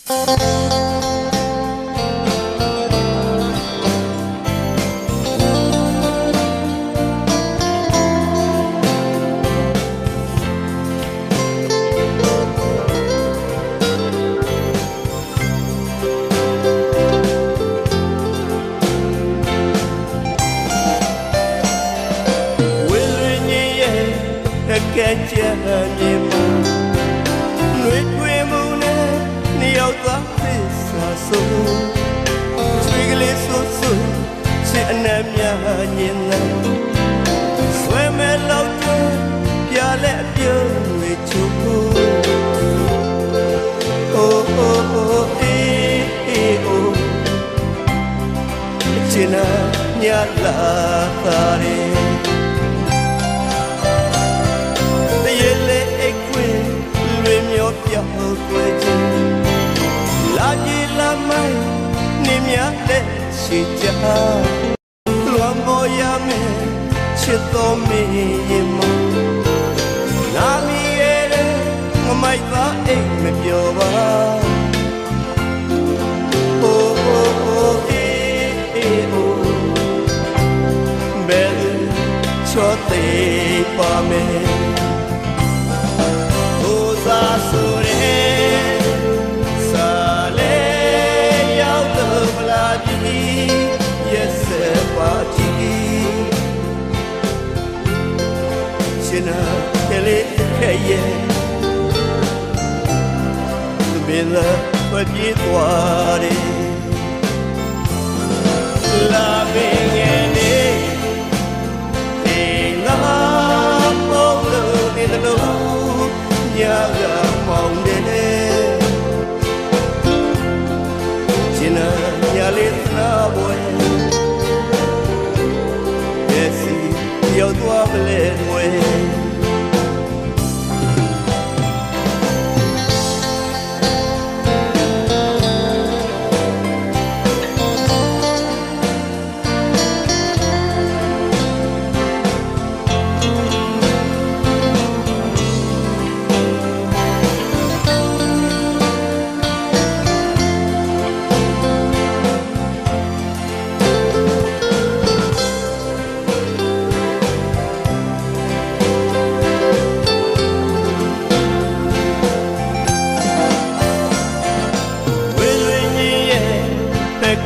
ကဲကြံမြေမှာနှွေးထွေးမှုနဲ့နှစ်ယောက်သားသစ္စာဆုံးချွေကလေးဆိုးဆိုးချစ်အနံ့များညင်လာဆွဲမဲ့လောက်တဲ့ပြလက်ပြုံးဝေချိုးဖို့အိုးအိုးအိုးအေးအေးအိုးချင်နာညလာတာရဲပြောင်းကွယ်ခြင်းလာကြီးလာမိုင်းနေမြတဲ့ရှိကြလွန်ပေါ်ရမယ်ချစ်တော်မင်းရင်မလာမီရဲ့မမိုက်သားအိမ်မပြောပါအိုးအိုးအိုးအေးအေးအိုးဘယ်ချောသေးပါမယ်Bila begitu hari la bingene ila polo ni lo nyaga maunde jina nyale na boy esi yo tua ble boy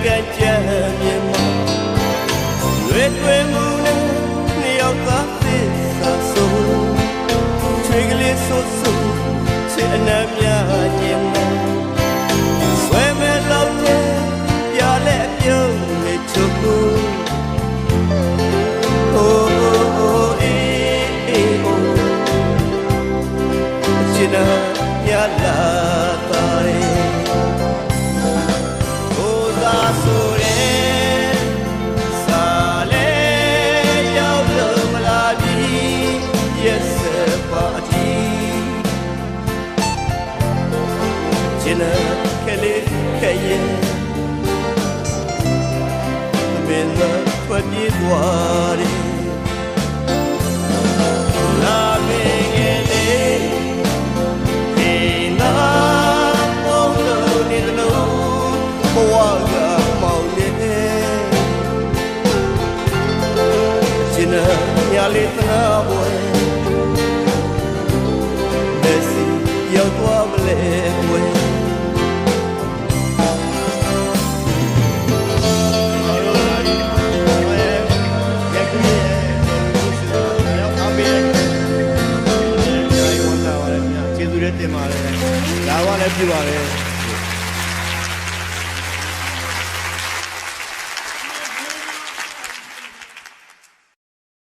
ကကြံမြေမှာလွေတွင်မှုနဲ့နှစ်ယောက်သားသစ္စာဆုံးချွေကလေးဆိုးဆိုးချစ်အနံ့များညင်မှာဆွဲမဲ့လောက်တဲ့ပြလက်ပြုံးနေချိုးကိုအိုးအိုးအိုးအေးအေးအိုးချစ်နာညလာတာရဲKaya Bila pagidwari Labingene Hina Polo nilo Huwaga maunine Jina nyalit na boy Nesi yaw tua mle boyတင်ပါတယ်ဒါကလည်းပြပါတယ်